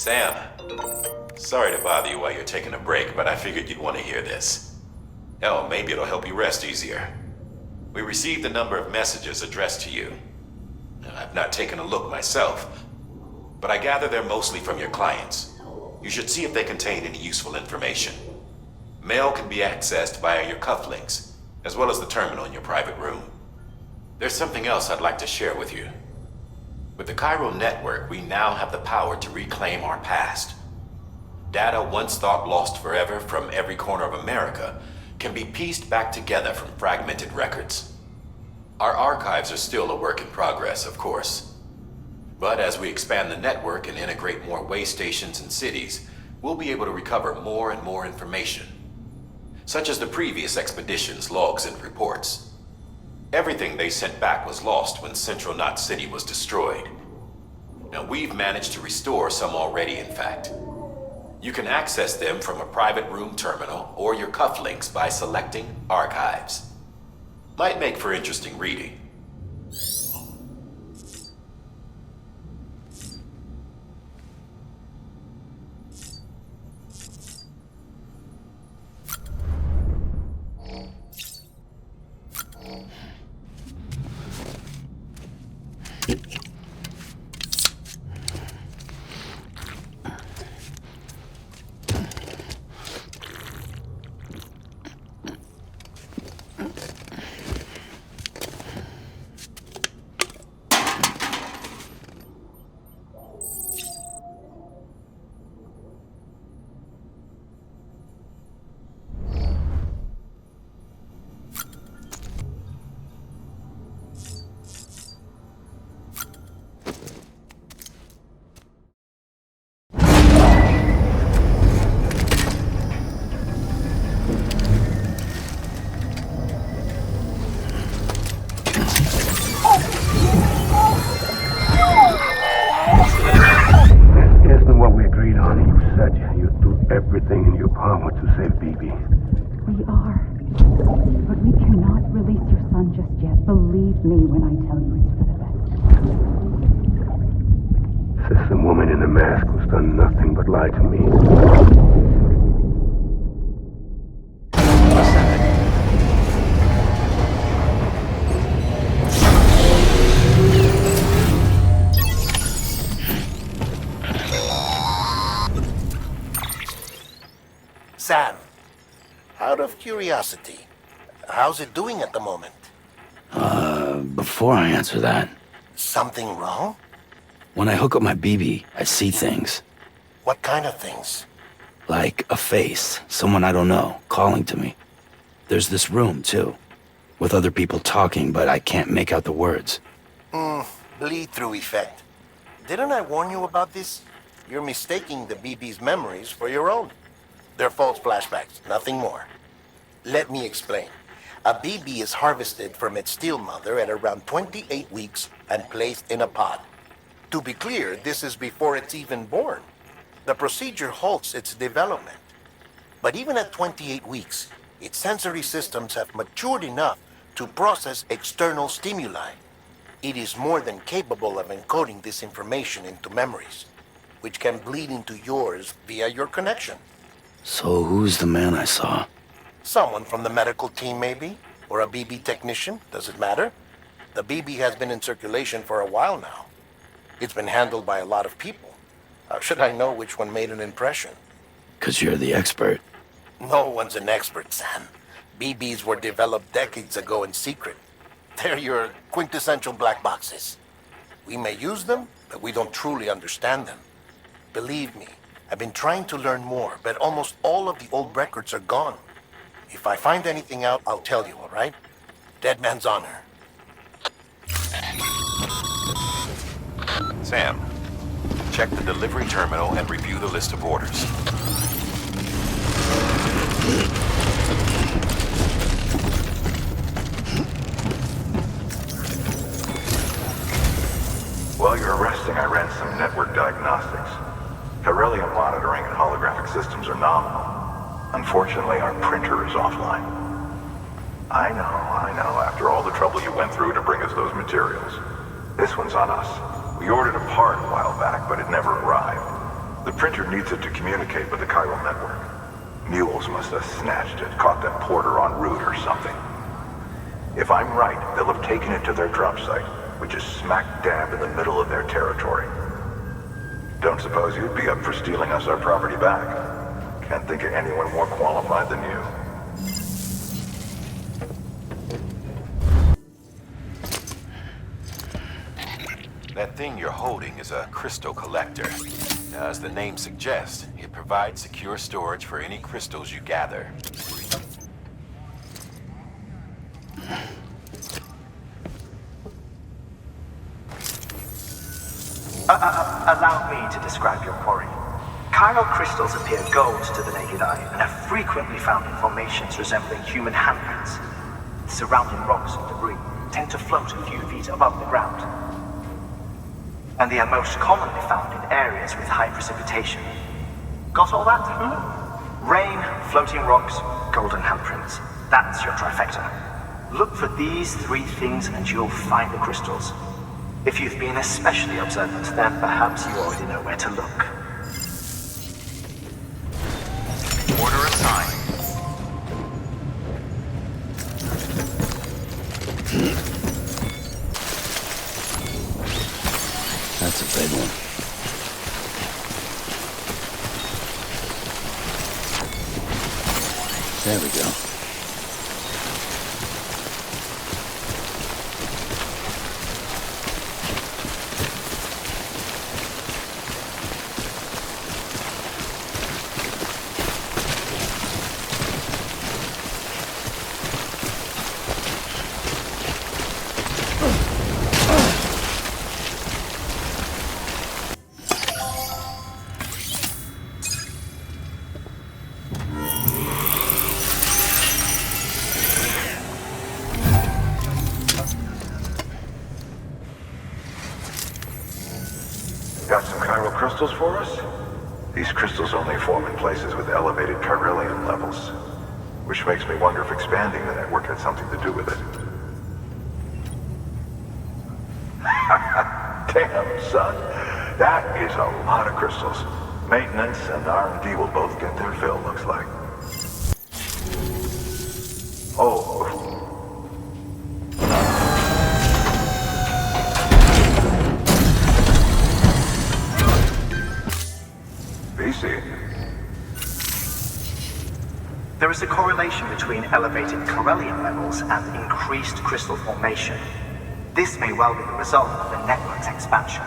Sam, sorry to bother you while you're taking a break, but I figured you'd want to hear this. Hell, maybe it'll help you rest easier. We received a number of messages addressed to you. I've not taken a look myself, but I gather they're mostly from your clients. You should see if they contain any useful information. Mail can be accessed via your cufflinks, as well as the terminal in your private room. There's something else I'd like to share with you. With the Chiral network, we now have the power to reclaim our past. Data once thought lost forever from every corner of America can be pieced back together from fragmented records. Our archives are still a work in progress, of course. But as we expand the network and integrate more way stations and cities, we'll be able to recover more and more information, such as the previous expedition's logs and reports. Everything they sent back was lost when Central Knot City was destroyed. Now we've managed to restore some already, in fact. You can access them from a private room terminal or your cufflinks by selecting Archives. Might make for interesting reading. Everything in your power to save BB. We are. But we cannot release your son just yet. Believe me when I tell you it's for the best. System woman in the mask who's done nothing but lie to me. What's that? Sam, out of curiosity, how's it doing at the moment? Before I answer that, Something wrong? when I hook up my BB, I see things. What kind of things? Like a face, someone I don't know, calling to me. There's this room, too, with other people talking, but I can't make out the words. Bleed-through effect. Didn't I warn you about this? You're mistaking the BB's memories for your own. They're false flashbacks, nothing more. Let me explain. A BB is harvested from its steel mother at around 28 weeks and placed in a pod. To be clear, this is before it's even born. The procedure halts its development. But even at 28 weeks, its sensory systems have matured enough to process external stimuli. It is more than capable of encoding this information into memories, which can bleed into yours via your connection. So who's the man I saw? Someone from the medical team, maybe? Or a BB technician? Does it matter? The BB has been in circulation for a while now. It's been handled by a lot of people. How should I know which one made an impression? 'Cause you're the expert. No one's an expert, Sam. BBs were developed decades ago in secret. They're your quintessential black boxes. We may use them, but we don't truly understand them. Believe me, I've been trying to learn more, but almost all of the old records are gone. If I find anything out, I'll tell you, all right? Dead man's honor. Sam, check the delivery terminal and review the list of orders. While you're resting, I ran some network diagnostics. Beryllium monitoring and holographic systems are nominal. Unfortunately, our printer is offline. I know, after all the trouble you went through to bring us those materials. This one's on us. We ordered a part a while back, but it never arrived. The printer needs it to communicate with the chiral network. Mules must have snatched it, caught that porter en route or something. If I'm right, they'll have taken it to their drop site, which is smack dab in the middle of their territory. Don't suppose you'd be up for stealing us our property back? Can't think of anyone more qualified than you. That thing you're holding is a crystal collector. Now, as the name suggests, it provides secure storage for any crystals you gather. Allow me to describe your quarry. Chiral crystals appear gold to the naked eye and are frequently found in formations resembling human handprints. Surrounding rocks and debris tend to float a few feet above the ground. And they are most commonly found in areas with high precipitation. Got all that? Rain, floating rocks, golden handprints. That's your trifecta. Look for these three things and you'll find the crystals. If you've been especially observant, then perhaps you already know where to look. Order assigned. That's a big one. There we go. Got some chiral crystals for us? These crystals only form in places with elevated chiralium levels, which makes me wonder if expanding the network had something to do with it. Damn, son. That is a lot of crystals. Maintenance and R&D will both get their fill, looks like. Oh. VC. There is a correlation between elevated chiralium levels and increased crystal formation. This may well be the result of the network's expansion.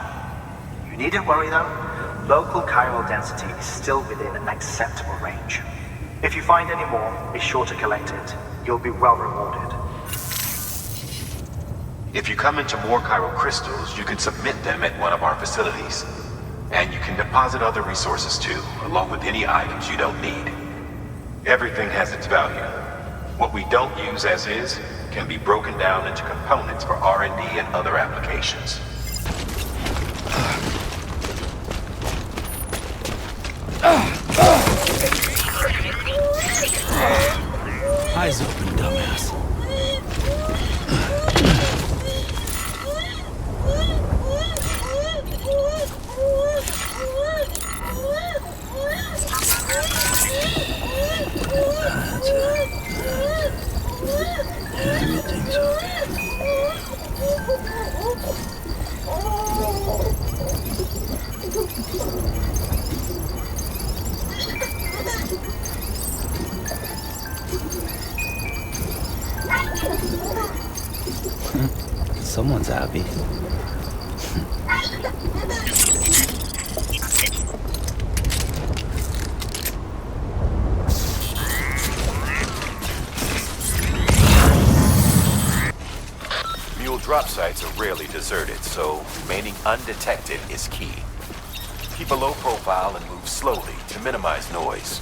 You needn't worry though. Local chiral density is still within an acceptable range. If you find any more, be sure to collect it. You'll be well rewarded. If you come into more chiral crystals, you can submit them at one of our facilities. And you can deposit other resources too, along with any items you don't need. Everything has its value. What we don't use as is can be broken down into components for R&D and other applications. Eyes open, dumbass. That's it. Everything's okay. Someone's happy. Mule drop sites are rarely deserted, so remaining undetected is key. Keep a low profile and move slowly to minimize noise.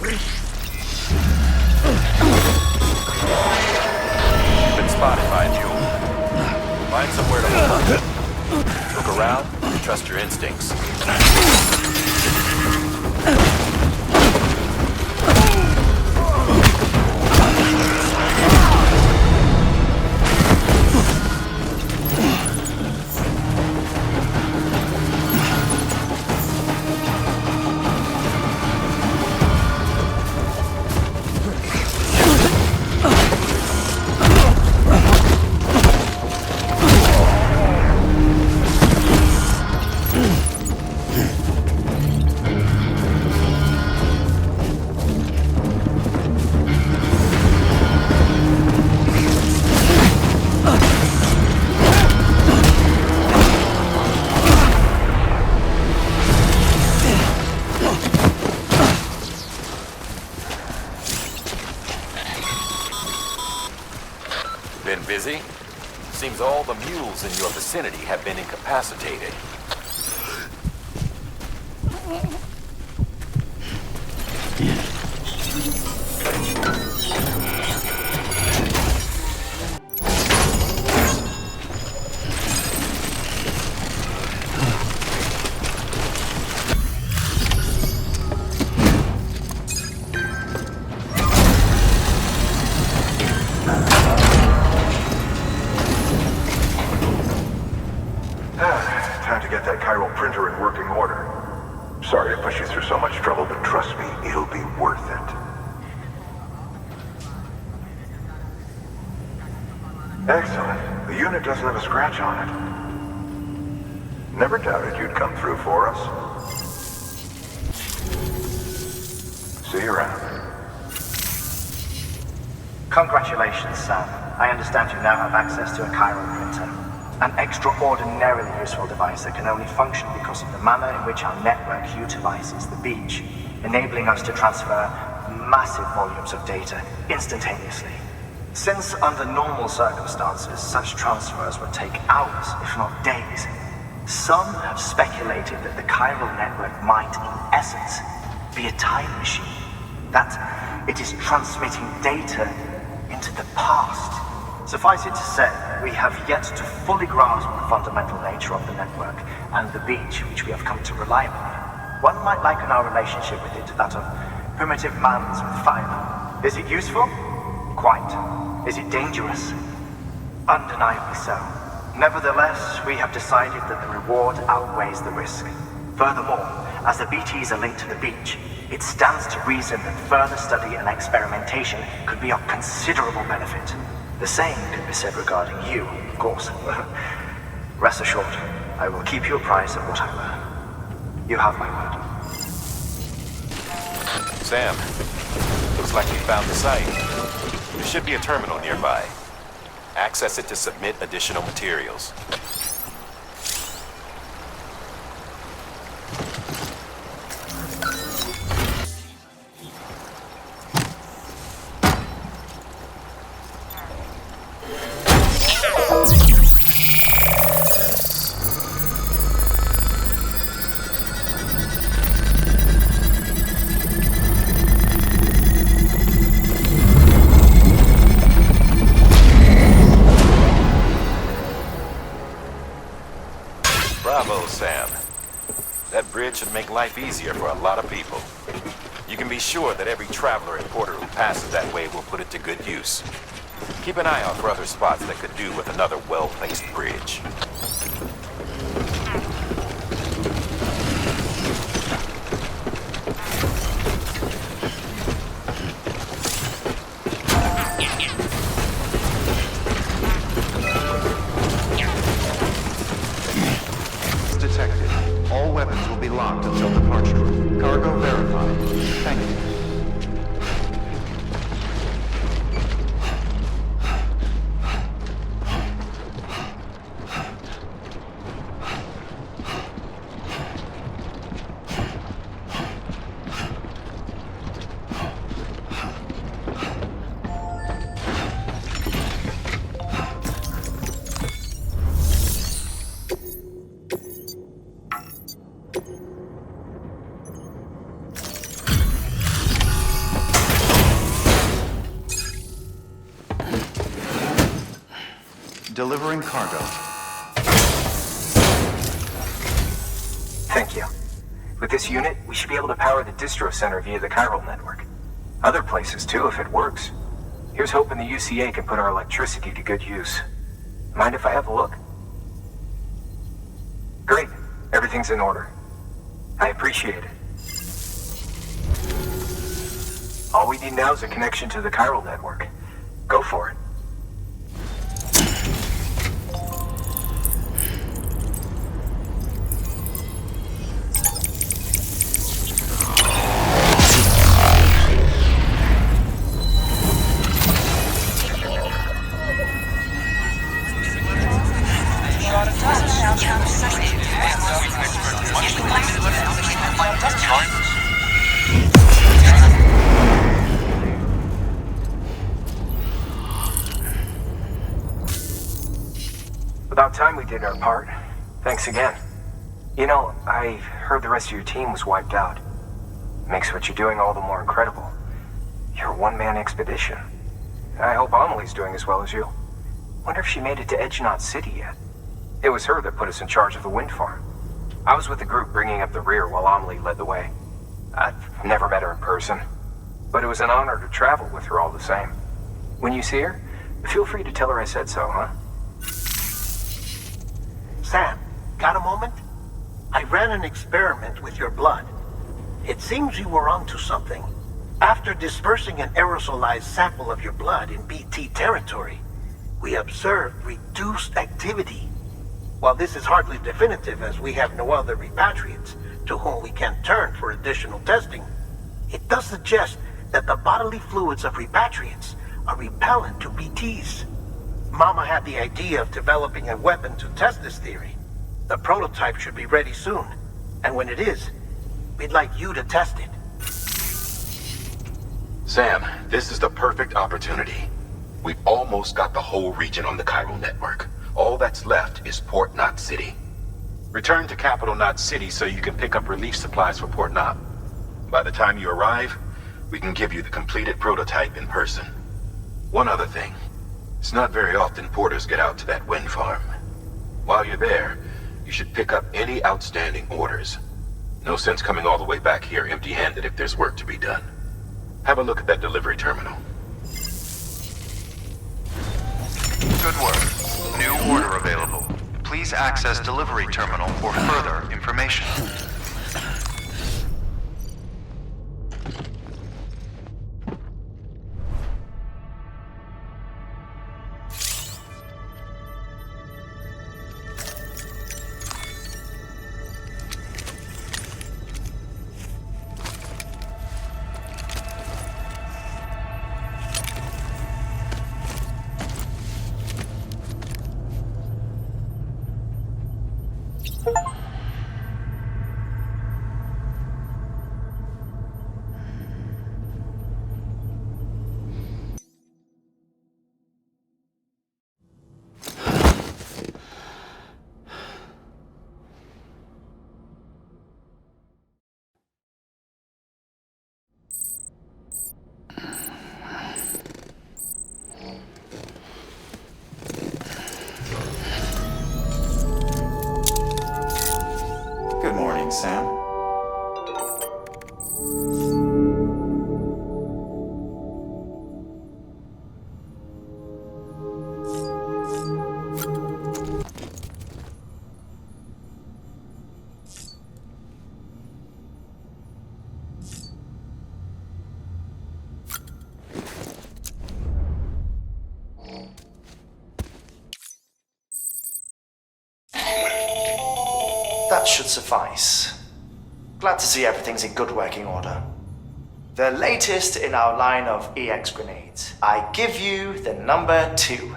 You've been spotted by a mule. Find somewhere to hold. Look around and trust your instincts. Been busy? Seems all the mules in your vicinity have been incapacitated. Time to get that chiral printer in working order. Sorry to push you through so much trouble, but trust me, it'll be worth it. Excellent. The unit doesn't have a scratch on it. Never doubted you'd come through for us. See you around. Congratulations, Sam. I understand you now have access to a chiral printer. An extraordinarily useful device that can only function because of the manner in which our network utilizes the beach, enabling us to transfer massive volumes of data instantaneously. Since under normal circumstances, such transfers would take hours, if not days, some have speculated that the chiral network might, in essence, be a time machine. That it is transmitting data into the past. Suffice it to say, we have yet to fully grasp the fundamental nature of the network and the beach which we have come to rely upon. One might liken our relationship with it to that of primitive mans with fire. Is it useful? Quite. Is it dangerous? Undeniably so. Nevertheless, we have decided that the reward outweighs the risk. Furthermore, as the BTs are linked to the beach, it stands to reason that further study and experimentation could be of considerable benefit. The same could be said regarding you, of course. Rest assured, I will keep you apprised of what I learn. You have my word. Sam, looks like we found the site. There should be a terminal nearby. Access it to submit additional materials. Bravo, Sam. That bridge should make life easier for a lot of people. You can be sure that every traveler and porter who passes that way will put it to good use. Keep an eye out for other spots that could do with another well-placed bridge. Detected. All weapons will be locked until departure. Cargo verified. Thank you. delivering cargo. Thank you. With this unit, we should be able to power the distro center via the chiral network. Other places too, if it works. Here's hoping the UCA can put our electricity to good use. Mind if I have a look? Great. Everything's in order. I appreciate it. All we need now is a connection to the chiral network. Go for it. About time we did our part. Thanks again. You know, I heard the rest of your team was wiped out. Makes what you're doing all the more incredible. You're a one-man expedition. I hope Amelie's doing as well as you. Wonder if she made it to Edgenot City yet. It was her that put us in charge of the wind farm. I was with the group bringing up the rear while Amelie led the way. I've never met her in person, but it was an honor to travel with her all the same. When you see her, feel free to tell her I said so, huh? Sam, got a moment? I ran an experiment with your blood. It seems you were onto something. After dispersing an aerosolized sample of your blood in BT territory, we observed reduced activity. While this is hardly definitive as we have no other repatriates to whom we can turn for additional testing, it does suggest that the bodily fluids of repatriates are repellent to BTs. Mama had the idea of developing a weapon to test this theory. The prototype should be ready soon, and when it is, we'd like you to test it. Sam, this is the perfect opportunity. We've almost got the whole region on the chiral network. All that's left is Port Knot City. Return to Capital Knot City so you can pick up relief supplies for Port Knot. By the time you arrive, we can give you the completed prototype in person. One other thing. It's not very often porters get out to that wind farm. While you're there, you should pick up any outstanding orders. No sense coming all the way back here empty-handed if there's work to be done. Have a look at that delivery terminal. Good work. New order available. Please access delivery terminal for further information. Good morning, Sam. That should suffice. Glad to see everything's in good working order. The latest in our line of EX grenades. I give you the number 2.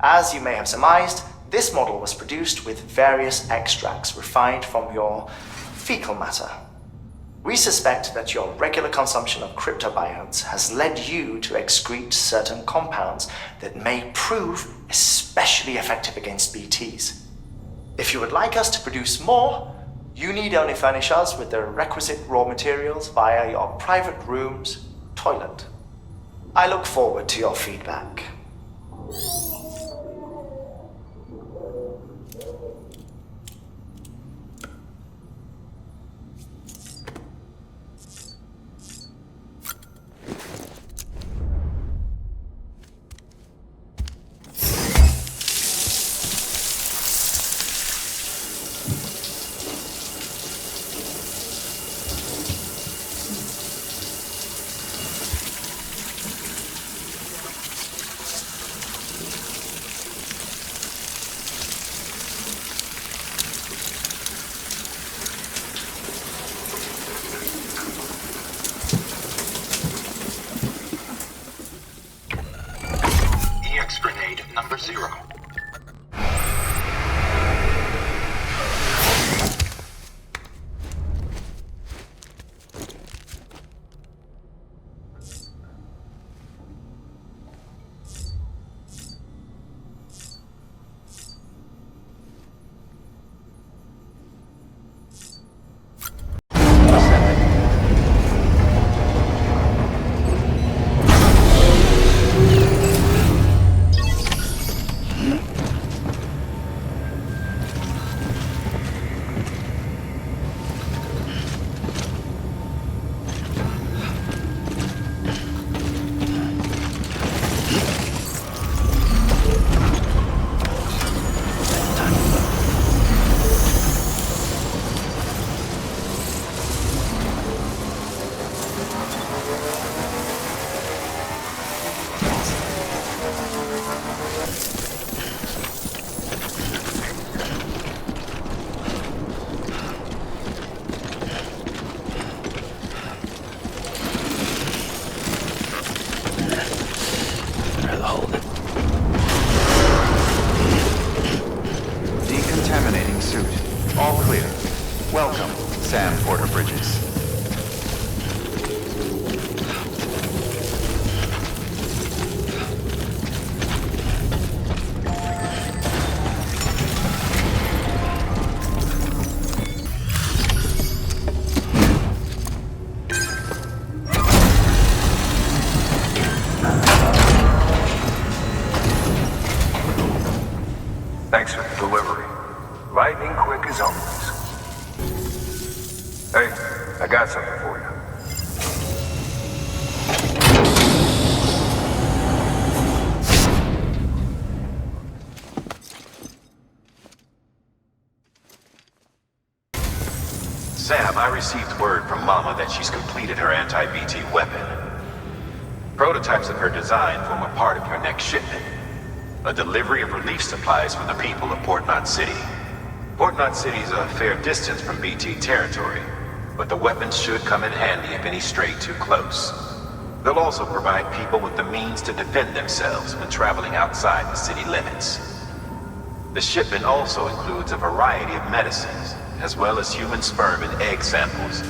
As you may have surmised, this model was produced with various extracts refined from your fecal matter. We suspect that your regular consumption of cryptobiotes has led you to excrete certain compounds that may prove especially effective against BTs. If you would like us to produce more, you need only furnish us with the requisite raw materials via your private room's toilet. I look forward to your feedback. 0. Decontaminating suit. All clear. Welcome, Sam Porter-Bridges. Thanks for the delivery. Lightning quick as always. Hey, I got something for you. Sam, I received word from Mama that she's completed her anti-BT weapon. Prototypes of her design form a part of your next shipment. A delivery of relief supplies for the people of Port Knot City. Port Knot City is a fair distance from BT territory, but the weapons should come in handy if any stray too close. They'll also provide people with the means to defend themselves when traveling outside the city limits. The shipment also includes a variety of medicines, as well as human sperm and egg samples.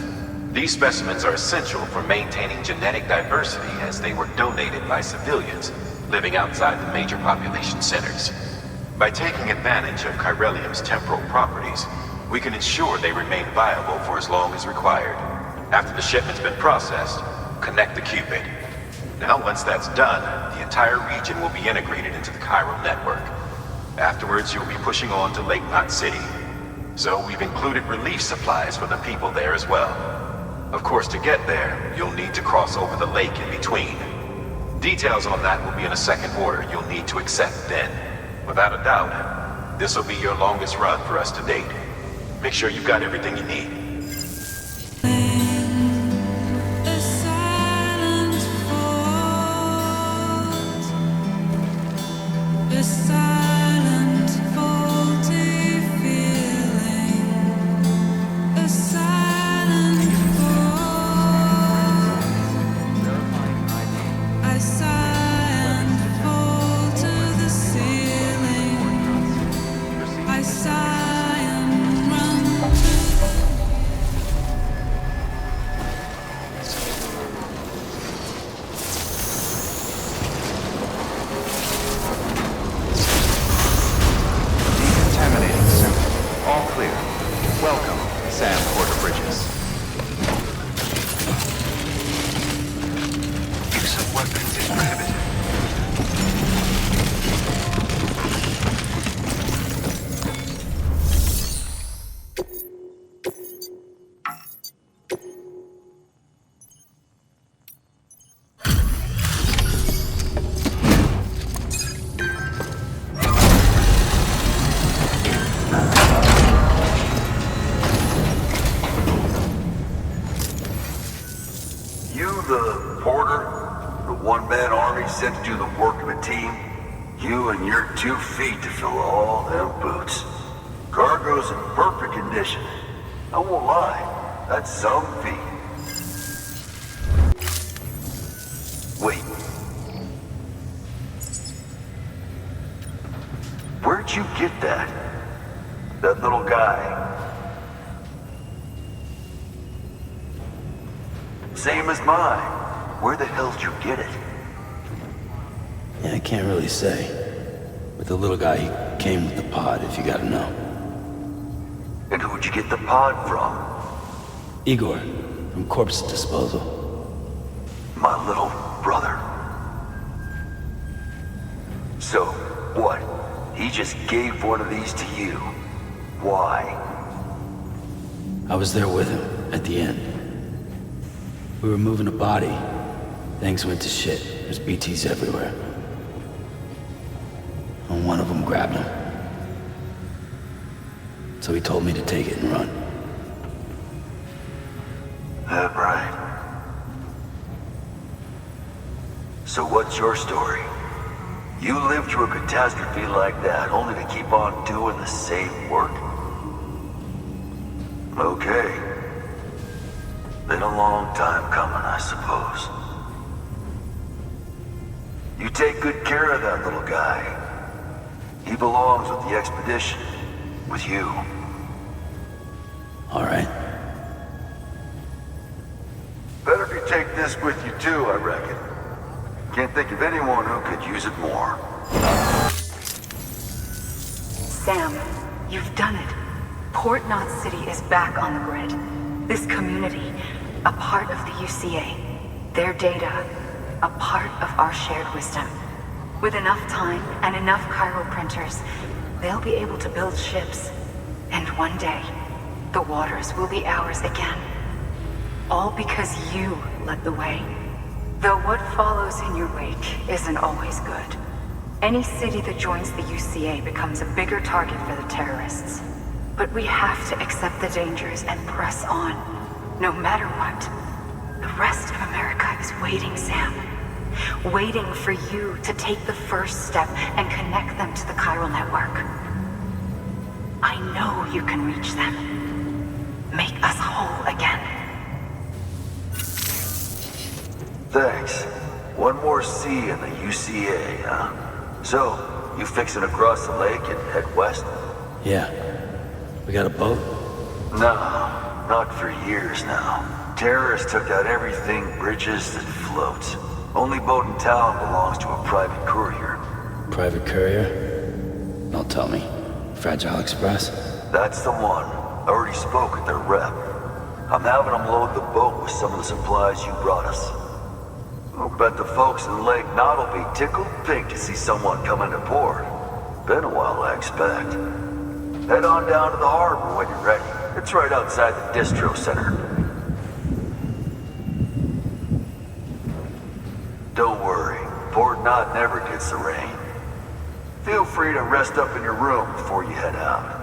These specimens are essential for maintaining genetic diversity as they were donated by civilians living outside the major population centers. By taking advantage of chiralium's temporal properties, we can ensure they remain viable for as long as required. After the shipment's been processed, connect the Cupid. Now, once that's done, the entire region will be integrated into the Cairo network. Afterwards, you'll be pushing on to Lake Knot City. So we've included relief supplies for the people there as well. Of course, to get there, you'll need to cross over the lake in between. Details on that will be in a second order you'll need to accept then. Without a doubt, this will be your longest run for us to date. Make sure you've got everything you need. Sent to do the work of a team, you and your 2 feet to fill all them boots. Cargo's in perfect condition. I won't lie, that's some feat. Wait. Where'd you get that? That little guy? Same as mine. Where the hell did you get it? Yeah, I can't really say. With the little guy, he came with the pod, if you gotta know. And who'd you get the pod from? Igor, from Corpse Disposal. My little brother. So, what? He just gave one of these to you. Why? I was there with him, at the end. We were moving a body. Things went to shit. There's BTs everywhere. And one of them grabbed him. So he told me to take it and run. That right. So what's your story? You lived through a catastrophe like that, only to keep on doing the same work? Okay. Been a long time coming, I suppose. You take good care of that little guy. He belongs with the expedition. With you. All right. Better you take this with you too, I reckon. Can't think of anyone who could use it more. Sam, you've done it. Port Knot City is back on the grid. This community, a part of the UCA. Their data, a part of our shared wisdom. With enough time and enough chiral printers, they'll be able to build ships. And one day, the waters will be ours again. All because you led the way. Though what follows in your wake isn't always good. Any city that joins the UCA becomes a bigger target for the terrorists. But we have to accept the dangers and press on, no matter what. The rest of America is waiting, Sam. Waiting for you to take the first step and connect them to the chiral network. I know you can reach them. Make us whole again. Thanks. One more C in the UCA, huh? So, you fixing to cross the lake and head west? Yeah. We got a boat? No, not for years now. Terrorists took out everything bridges that floats. Only boat in town belongs to a private courier. Private courier? Don't tell me. Fragile Express? That's the one. I already spoke with their rep. I'm having them load the boat with some of the supplies you brought us. I'll bet the folks in Lake Notte will be tickled pink to see someone come into port. Been a while, I expect. Head on down to the harbor when you're ready. It's right outside the distro center. Don't worry, Port Knot never gets the rain. Feel free to rest up in your room before you head out.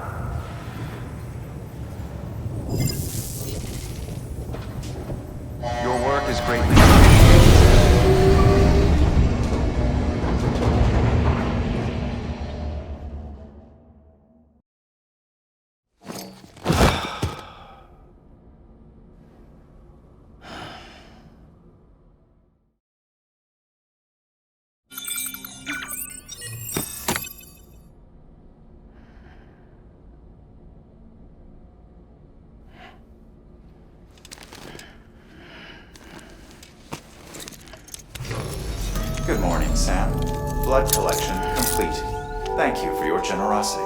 Your work is greatly appreciated. Good morning, Sam. Blood collection complete. Thank you for your generosity.